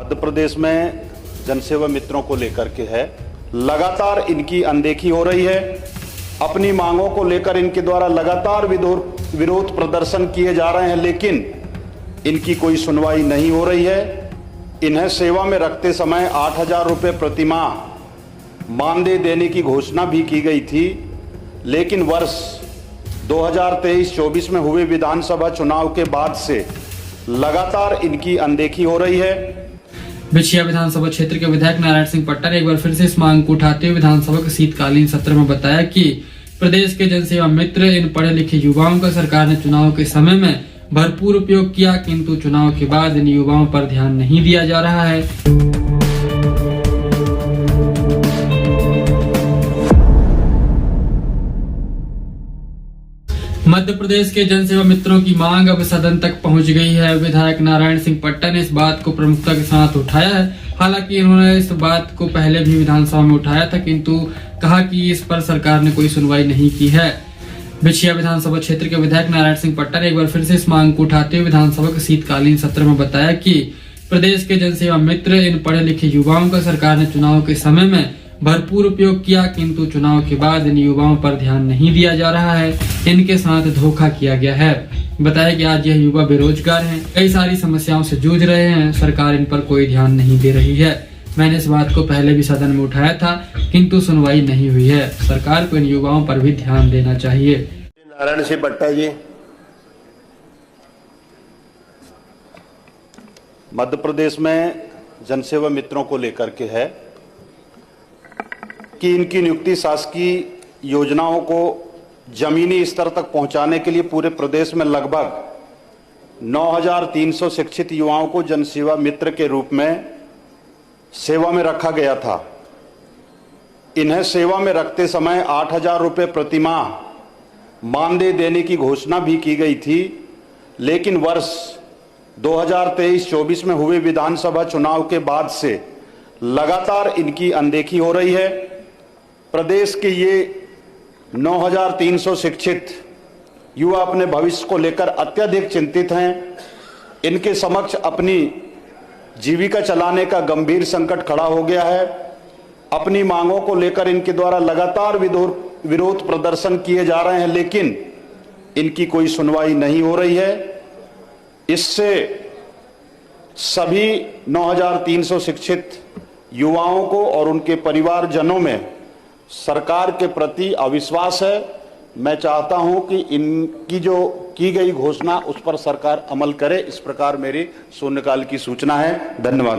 मध्य प्रदेश में जनसेवा मित्रों को लेकर के है, लगातार इनकी अनदेखी हो रही है। अपनी मांगों को लेकर इनके द्वारा लगातार विरोध प्रदर्शन किए जा रहे हैं, लेकिन इनकी कोई सुनवाई नहीं हो रही है। इन्हें सेवा में रखते समय 8,000 रुपये प्रतिमाह मानदेय देने की घोषणा भी की गई थी, लेकिन वर्ष 2023-24 में हुए विधानसभा चुनाव के बाद से लगातार इनकी अनदेखी हो रही है। बिछिया विधानसभा क्षेत्र के विधायक नारायण सिंह पट्टा ने एक बार फिर से इस मांग को उठाते हुए विधानसभा के शीतकालीन सत्र में बताया कि प्रदेश के जनसेवा मित्र इन पढ़े लिखे युवाओं का सरकार ने चुनाव के समय में भरपूर उपयोग किया, किंतु चुनाव के बाद इन युवाओं पर ध्यान नहीं दिया जा रहा है। मध्य प्रदेश के जनसेवा मित्रों की मांग अब सदन तक पहुंच गई है। विधायक नारायण सिंह पट्टा ने इस बात को प्रमुखता के साथ उठाया है। हालांकि इन्होंने इस बात को पहले भी विधानसभा में उठाया था, किंतु कहा कि इस पर सरकार ने कोई सुनवाई नहीं की है। बिछिया विधानसभा क्षेत्र के विधायक नारायण सिंह पट्टा ने एक बार फिर से इस मांग को उठाते हुए विधानसभा के शीतकालीन सत्र में बताया कि प्रदेश के जनसेवा मित्र इन पढ़े लिखे युवाओं का सरकार ने चुनाव के समय में भरपूर उपयोग किया, किंतु चुनाव के बाद इन युवाओं पर ध्यान नहीं दिया जा रहा है। इनके साथ धोखा किया गया है। बताया कि आज यह युवा बेरोजगार हैं, कई सारी समस्याओं से जूझ रहे हैं, सरकार इन पर कोई ध्यान नहीं दे रही है। मैंने इस बात को पहले भी सदन में उठाया था, किंतु सुनवाई नहीं हुई है। सरकार को इन युवाओं पर भी ध्यान देना चाहिए। नारायण सिंह पट्टा जी। मध्य प्रदेश में जनसेवा मित्रों को लेकर के है कि इनकी नियुक्ति शासकीय योजनाओं को जमीनी स्तर तक पहुंचाने के लिए पूरे प्रदेश में लगभग 9,300 शिक्षित युवाओं को जनसेवा मित्र के रूप में सेवा में रखा गया था। इन्हें सेवा में रखते समय 8,000 रुपये प्रतिमाह मानदेय देने की घोषणा भी की गई थी, लेकिन वर्ष 2023-24 में हुए विधानसभा चुनाव के बाद से लगातार इनकी अनदेखी हो रही है। प्रदेश के ये 9,300 शिक्षित युवा अपने भविष्य को लेकर अत्यधिक चिंतित हैं। इनके समक्ष अपनी जीविका चलाने का गंभीर संकट खड़ा हो गया है। अपनी मांगों को लेकर इनके द्वारा लगातार विरोध प्रदर्शन किए जा रहे हैं, लेकिन इनकी कोई सुनवाई नहीं हो रही है। इससे सभी 9,300 शिक्षित युवाओं को और उनके परिवारजनों में सरकार के प्रति अविश्वास है। मैं चाहता हूं कि इनकी जो की गई घोषणा उस पर सरकार अमल करे। इस प्रकार मेरी शून्यकाल की सूचना है। धन्यवाद।